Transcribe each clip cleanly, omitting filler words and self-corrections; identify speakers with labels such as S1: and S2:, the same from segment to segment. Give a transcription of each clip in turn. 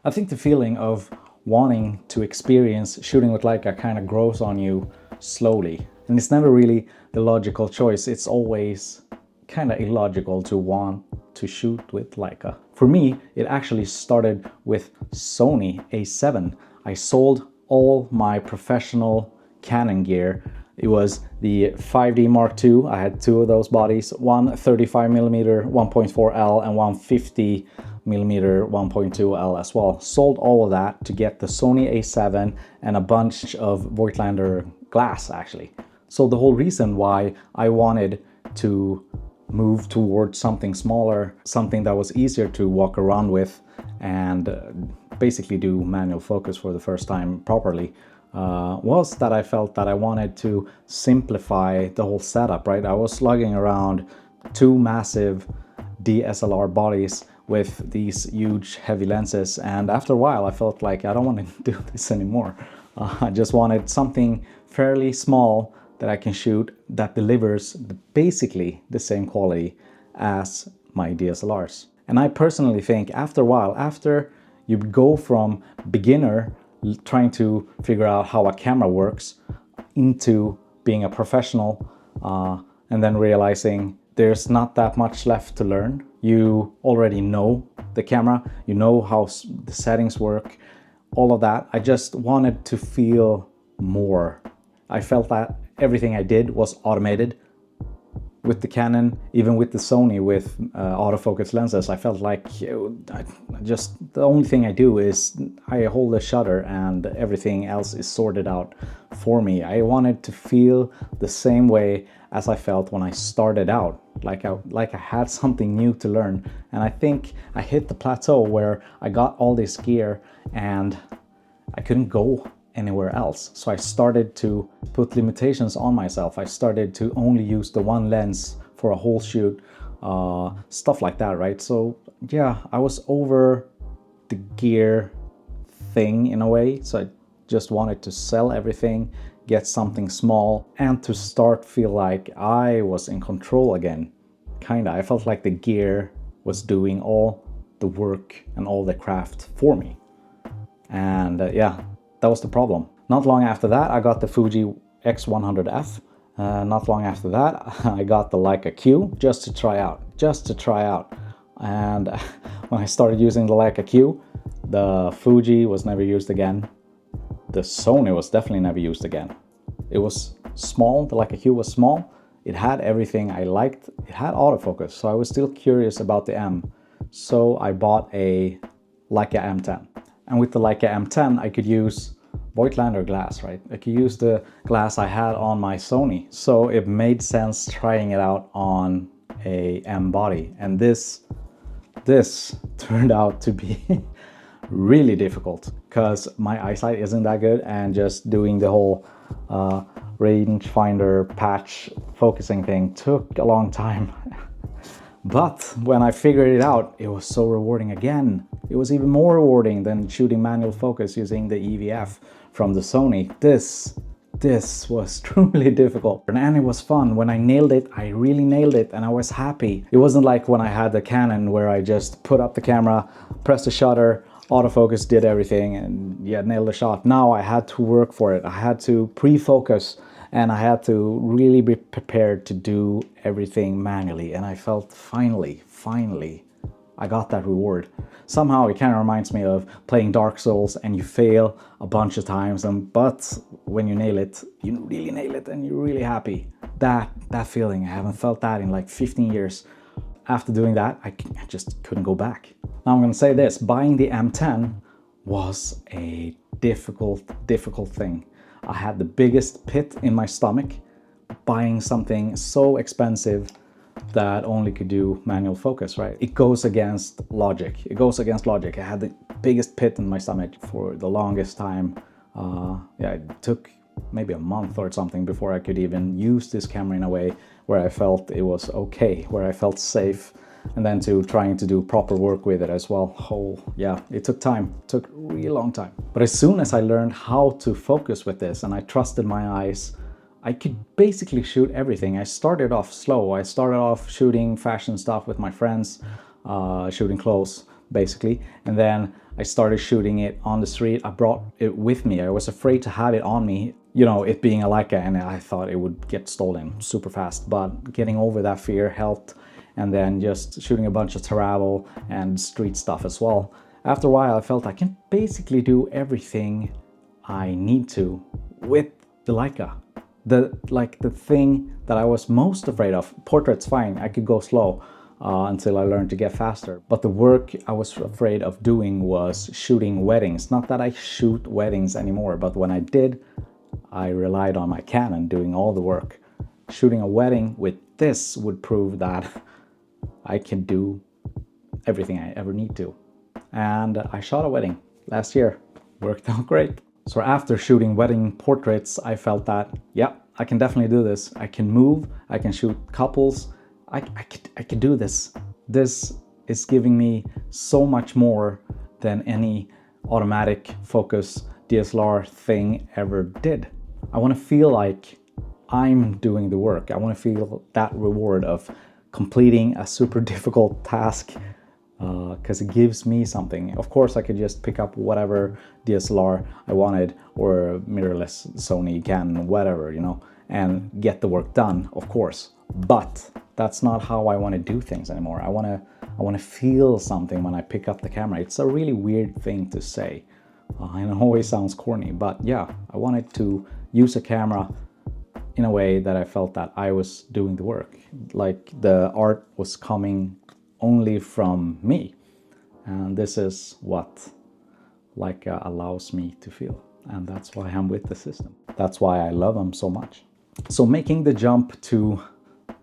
S1: I think the feeling of wanting to experience shooting with Leica kind of grows on you slowly. And it's never really the logical choice. It's always kind of illogical to want to shoot with Leica. For me, it actually started with Sony A7. I sold all my professional Canon gear. It was the 5D Mark II. I had two of those bodies, one 35mm 1.4L and one 50mm 1.2L as well. Sold all of that to get the Sony A7 and a bunch of Voigtländer glass actually. So the whole reason why I wanted to move towards something smaller, something that was easier to walk around with and basically do manual focus for the first time properly, was that I felt that I wanted to simplify the whole setup, right? I was lugging around two massive DSLR bodies with these huge heavy lenses, and after a while I felt like I don't want to do this anymore. I just wanted something fairly small that I can shoot that delivers basically the same quality as my DSLRs. And I personally think after a while, after you go from beginner trying to figure out how a camera works into being a professional, and then realizing there's not that much left to learn. You already know the camera, you know how the settings work, all of that. I just wanted to feel more. I felt that everything I did was automated. With the Canon, even with the Sony with autofocus lenses, I felt like the only thing I do is I hold the shutter and everything else is sorted out for me. I wanted to feel the same way as I felt when I started out, like I had something new to learn. And I think I hit the plateau where I got all this gear and I couldn't go anywhere else. So I started to put limitations on myself. I started to only use the one lens for a whole shoot, stuff like that, right? So yeah, I was over the gear thing in a way. So I just wanted to sell everything, get something small, and to start feel like I was in control again. Kinda, I felt like the gear was doing all the work and all the craft for me. And yeah, that was the problem. Not long after that, I got the Fuji X100F. Not long after that, I got the Leica Q just to try out. And when I started using the Leica Q, the Fuji was never used again. The Sony was definitely never used again. It was small, the Leica Q was small. It had everything I liked. It had autofocus, so I was still curious about the M. So I bought a Leica M10. And with the Leica M10, I could use Voigtländer glass, right? I could use the glass I had on my Sony. So it made sense trying it out on a M body. And this turned out to be really difficult because my eyesight isn't that good, and just doing the whole rangefinder patch focusing thing took a long time. But when I figured it out, it was so rewarding again. It was even more rewarding than shooting manual focus using the EVF from the Sony. This was truly difficult. And it was fun. When I nailed it, I really nailed it, and I was happy. It wasn't like when I had the Canon where I just put up the camera, pressed the shutter, autofocus did everything, and yeah, nailed the shot. Now I had to work for it. I had to pre-focus, and I had to really be prepared to do everything manually. And I felt finally, I got that reward. Somehow it kind of reminds me of playing Dark Souls and you fail a bunch of times, but when you nail it, you really nail it and you're really happy. That feeling, I haven't felt that in like 15 years. After doing that, I just couldn't go back. Now I'm gonna say this, buying the M10 was a difficult thing. I had the biggest pit in my stomach buying something so expensive that only could do manual focus, right? It goes against logic. I had the biggest pit in my stomach for the longest time. Yeah, it took maybe a month or something before I could even use this camera in a way where I felt it was okay, where I felt safe, and then to trying to do proper work with it as well. Oh yeah, it took time, it took a really long time. But as soon as I learned how to focus with this and I trusted my eyes, I could basically shoot everything. I started off slow. I started off shooting fashion stuff with my friends, shooting clothes basically, and then I started shooting it on the street. I brought it with me. I was afraid to have it on me, you know, it being a Leica, and I thought it would get stolen super fast. But getting over that fear helped, and then just shooting a bunch of travel and street stuff as well. After a while, I felt I can basically do everything I need to with the Leica. The thing that I was most afraid of, portraits fine, I could go slow until I learned to get faster. But the work I was afraid of doing was shooting weddings. Not that I shoot weddings anymore, but when I did, I relied on my Canon doing all the work. Shooting a wedding with this would prove that I can do everything I ever need to. And I shot a wedding last year. Worked out great. So after shooting wedding portraits, I felt that, yeah, I can definitely do this. I can move, I can shoot couples, I can do this. This is giving me so much more than any automatic focus DSLR thing ever did. I want to feel like I'm doing the work. I want to feel that reward of completing a super difficult task, because it gives me something. Of course, I could just pick up whatever DSLR I wanted, or mirrorless Sony, Canon, whatever, you know, and get the work done, of course. But that's not how I want to do things anymore. I want to feel something when I pick up the camera. It's a really weird thing to say, and it always sounds corny, but yeah, I wanted to use a camera in a way that I felt that I was doing the work, like the art was coming only from me. And this is what Leica allows me to feel. And that's why I'm with the system. That's why I love them so much. So making the jump to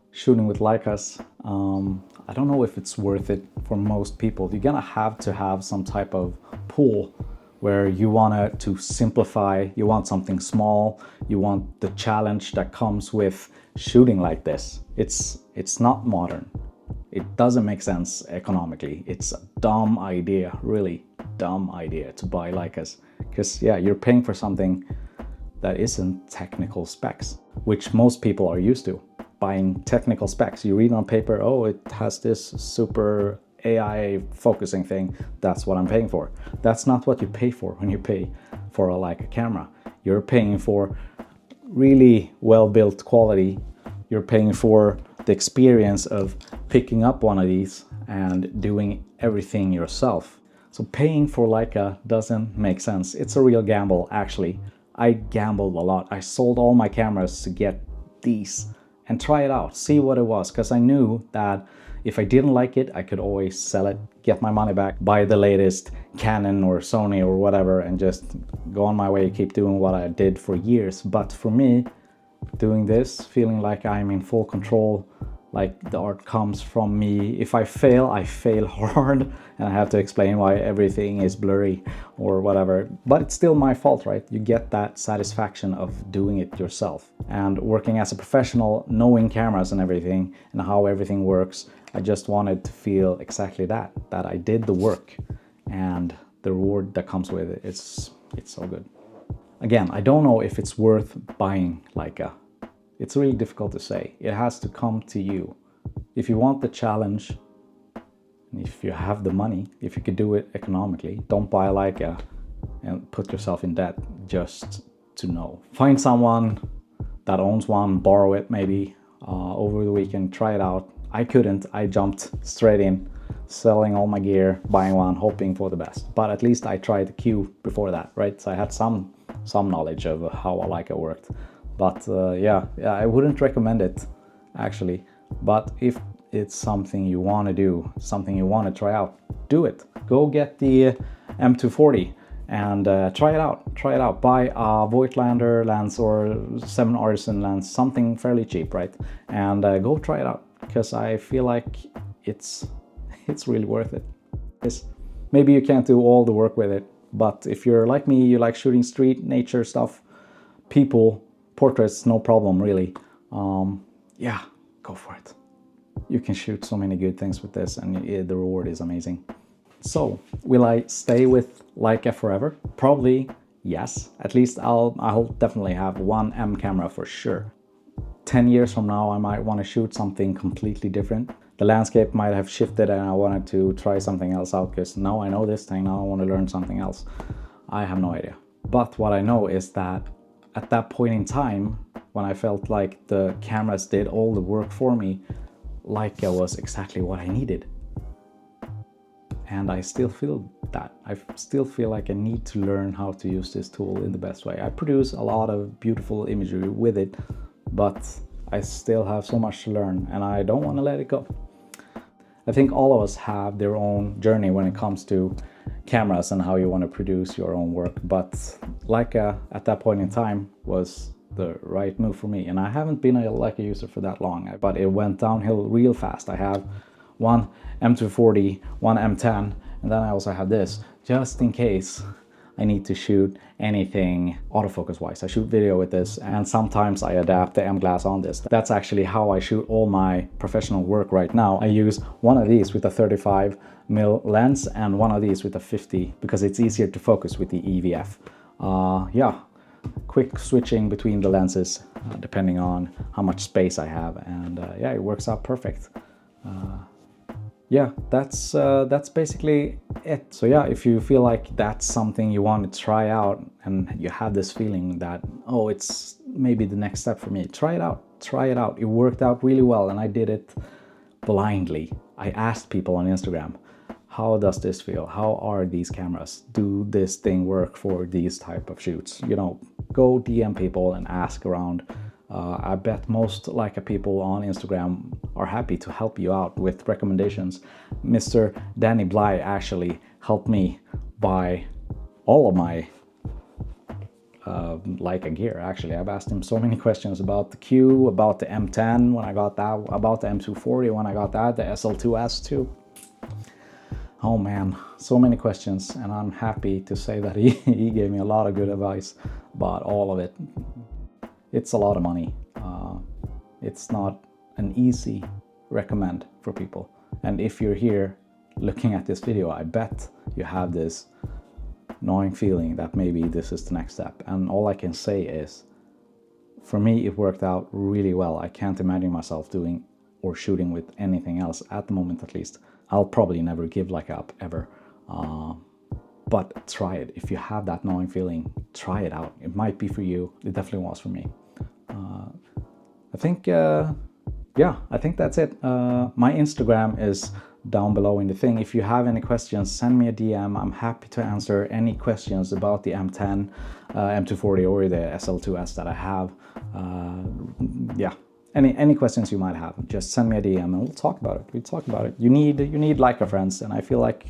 S1: shooting with Leicas, I don't know if it's worth it for most people. You're gonna have to have some type of pull where you want to simplify, you want something small, you want the challenge that comes with shooting like this. It's not modern. It doesn't make sense economically. It's a dumb idea, really dumb idea to buy Leicas. Because yeah, you're paying for something that isn't technical specs, which most people are used to. Buying technical specs. You read on paper, oh, it has this super AI focusing thing, that's what I'm paying for. That's not what you pay for when you pay for a Leica camera. You're paying for really well-built quality. You're paying for the experience of picking up one of these and doing everything yourself. So paying for Leica doesn't make sense. It's a real gamble, actually. I gambled a lot. I sold all my cameras to get these and try it out, see what it was, because I knew that if I didn't like it, I could always sell it, get my money back, buy the latest Canon or Sony or whatever, and just go on my way, keep doing what I did for years. But for me, doing this, feeling like I'm in full control, like the art comes from me. If I fail hard, and I have to explain why everything is blurry or whatever, but it's still my fault, right? You get that satisfaction of doing it yourself. And working as a professional, knowing cameras and everything and how everything works, I just wanted to feel exactly that I did the work, and the reward that comes with it, it's so good. Again, I don't know if it's worth buying Leica. It's really difficult to say. It has to come to you. If you want the challenge, if you have the money, if you could do it economically, don't buy a Leica and put yourself in debt just to know. Find someone that owns one, borrow it maybe over the weekend, try it out. I couldn't. I jumped straight in, selling all my gear, buying one, hoping for the best. But at least I tried the queue before that, right? So I had some knowledge of how a Leica worked. But yeah, I wouldn't recommend it, actually. But if it's something you want to do, something you want to try out, do it. Go get the M240 and try it out. Try it out. Buy a Voigtländer lens or 7 Artisan lens, something fairly cheap, right? And go try it out, because I feel like it's really worth it. Maybe you can't do all the work with it, but if you're like me, you like shooting street, nature stuff, people, portraits, no problem, really. Yeah, go for it. You can shoot so many good things with this, and the reward is amazing. So, will I stay with Leica forever? Probably yes. At least I'll definitely have one M camera for sure. 10 years from now, I might want to shoot something completely different. the landscape might have shifted and I wanted to try something else out because now I know this thing, now I want to learn something else. I have no idea. But what I know is that at that point in time, when I felt like the cameras did all the work for me, Leica was exactly what I needed. And I still feel that. I still feel like I need to learn how to use this tool in the best way. I produce a lot of beautiful imagery with it, but I still have so much to learn and I don't want to let it go. I think all of us have their own journey when it comes to cameras and how you want to produce your own work, but Leica at that point in time was the right move for me. And I haven't been a Leica user for that long, but it went downhill real fast. I have one M240, one M10, and then I also have this, just in case I need to shoot anything autofocus wise. I shoot video with this, and sometimes I adapt the M glass on this. That's actually how I shoot all my professional work right now. I use one of these with a 35mm lens and one of these with a 50 because it's easier to focus with the EVF. Yeah, quick switching between the lenses depending on how much space I have, and yeah, it works out perfect. Yeah, that's basically it. So yeah, if you feel like that's something you want to try out and you have this feeling that, oh, it's maybe the next step for me, try it out. Try it out. It worked out really well, and I did it blindly. I asked people on Instagram, how does this feel? How are these cameras? Do this thing work for these type of shoots? You know, go DM people and ask around. I bet most Leica people on Instagram are happy to help you out with recommendations. Mr. Danny Bly actually helped me buy all of my Leica gear. Actually, I've asked him so many questions about the Q, about the M10 when I got that, about the M240 when I got that, the SL2-S too. Oh man, so many questions, and I'm happy to say that he gave me a lot of good advice about all of it. It's a lot of money. It's not an easy recommend for people. And if you're here looking at this video, I bet you have this gnawing feeling that maybe this is the next step. And all I can say is, for me, it worked out really well. I can't imagine myself doing or shooting with anything else at the moment, at least. I'll probably never give Leica up ever. But try it. If you have that gnawing feeling, try it out. It might be for you. It definitely was for me. I think, yeah, I think that's it. My Instagram is down below in the thing. If you have any questions, send me a DM. I'm happy to answer any questions about the M10, M240 or the SL2-S that I have. Yeah, any questions you might have, just send me a DM and we'll talk about it. We'll talk about it. You need Leica friends, and I feel like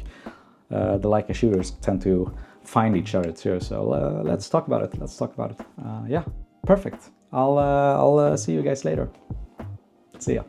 S1: the Leica shooters tend to find each other too. So let's talk about it. Let's talk about it. Yeah, perfect. I'll see you guys later. See ya.